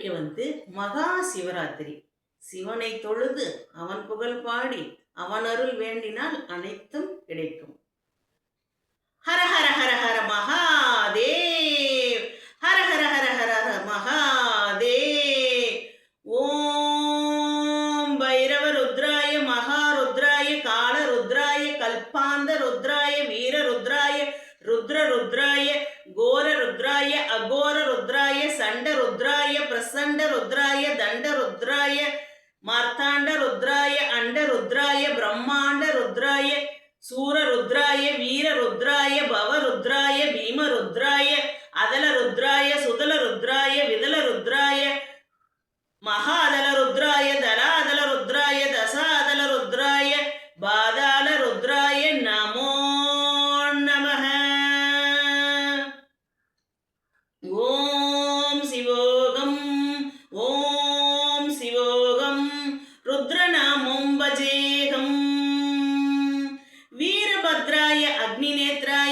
இன்னைக்கு மகா சிவராத்திரி. சிவனை தொழுது அவன் புகழ் பாடி அவன் அருள் வேண்டினால் அனைத்தும் கிடைக்கும். ஹர ஹர ஹர ஹர மகாதேவ், ஹர ஹர ஹர ஹர ஹர மகாதேவ். ஓம் பைரவ ருத்ராய மகாருத்ராய கால ருத்ராய கல்பாந்த ருத்ராய வீர ருத்ராய ருத்ர ருத்ராய கோர ருத்ராய அகோர ருத்ராய சண்ட ருத்ராய பிரசண்ட ருத்ராய தண்ட ருத்ராய மார்த்தாண்ட ருத்ராய அண்ட ருத்ராய பிரம்மாண்ட ருத்ராய சூர ருத்ராய வீர ருத்ராய பவ ருத்ராய பீம ருத்ராய அதல ருத்ராய சுதல ருத்ராய விதல ருத்ராய மகாதல ருத்ராய தலாதல ருத்ராய தசாதல ருத்ராய பாதாள ருத்ராய நமோ நமஹ. ஓம் சிவோகம், ஓம் சிவோகம், ருத்ரநாமம் பஜேகம். வீரபத்ராய அக்னிநேத்ராய